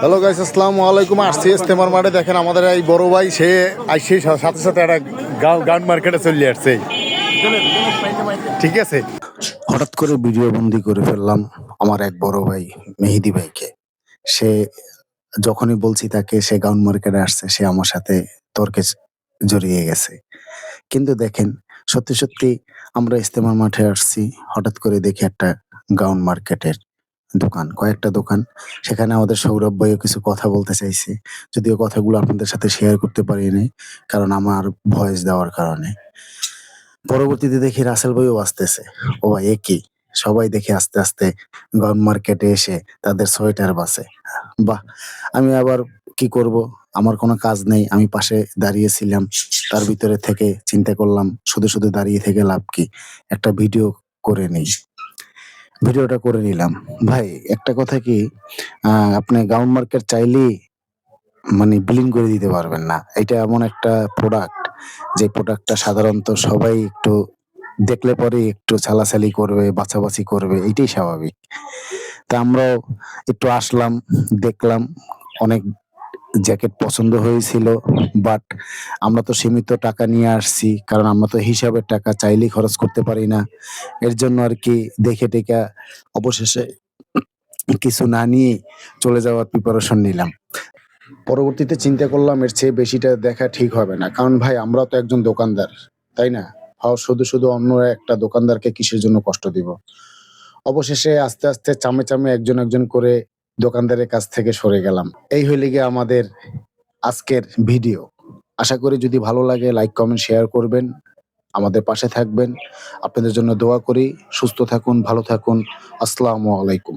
Hello guys, আসসালামু আলাইকুম। আসছি ইস্তেমার মাঠে। দেখেন আমাদের এই বড় ভাই, সে আইসে সাথে সাথে একটা গাউন মার্কেটে চলে আসছে। ঠিক আছে, হঠাৎ করে ভিডিও বন্দি করে ফেললাম আমার এক বড় ভাই মেহেদি ভাইকে। সে যখনই বলছি তাকে সে গাউন মার্কেটে আসছে, সে আমার সাথে তর্কে জড়িয়ে গেছে। কিন্তু দেখেন, সত্যি সত্যি আমরা ইস্তেমার মাঠে আসছি, হঠাৎ করে দেখি একটা গাউন মার্কেটের দোকান, কয়েকটা দোকান। সেখানে আমাদের সৌরভ ভাইও কিছু কথা বলতে চাইছে, যদিও কথাগুলো আপনাদের সাথে শেয়ার করতে পারিনি, কারণ আমার ভয়েস দেওয়ার কারণে। পরবর্তীতে দেখি রাসেল ভাইও আসতেছে। ও ভাই, এ কি? সবাই দেখি আস্তে আস্তে গাউন মার্কেটে এসে তাদের সোয়েটার বাছে। বাহ! আমি আবার কি করব? আমার কোনো কাজ নেই। আমি পাশে দাঁড়িয়েছিলাম। তার ভিতরে থেকে চিন্তা করলাম, শুধু শুধু দাঁড়িয়ে থেকে লাভ কি? একটা ভিডিও করে নেই। ভিডিওটা করে নিলাম। ভাই, একটা কথা কি, আপনি গাউন মার্কেট চাইলেই মানে বিলীন করে দিতে পারবেন না। এটা এমন একটা প্রোডাক্ট, যে প্রোডাক্টটা সাধারণত সবাই একটু দেখলে পরেই একটু ছালাছালি করবে, বাছাবাছি করবে, এইটাই স্বাভাবিক। তা আমরাও একটু আসলাম, দেখলাম, অনেক জ্যাকেট পছন্দ হয়েছিল। বাট আমরা তো সীমিত টাকা নিয়ে আসছি, কারণ আমরা তো হিসাবের টাকা চাইলেই খরচ করতে পারি না। এর জন্য আরকি দেখে টেখা অবশেষে কিছু না নিয়েই চলে যাওয়ার প্রিপারেশন নিলাম। পরবর্তীতে চিন্তা করলাম এর চেয়ে বেশিটা দেখা ঠিক হবে না। কারণ ভাই, আমরাও তো একজন দোকানদার, তাই না? শুধু শুধু অন্য একটা দোকানদারকে কিসের জন্য কষ্ট দিব? অবশেষে আস্তে আস্তে চামে চামে একজন একজন করে দোকানদারের কাছ থেকে সরে গেলাম। এই হইলে গিয়ে আমাদের আজকের ভিডিও। আশা করি যদি ভালো লাগে লাইক, কমেন্ট, শেয়ার করবেন। আমাদের পাশে থাকবেন। আপনাদের জন্য দোয়া করি। সুস্থ থাকুন, ভালো থাকুন। আসসালামু আলাইকুম।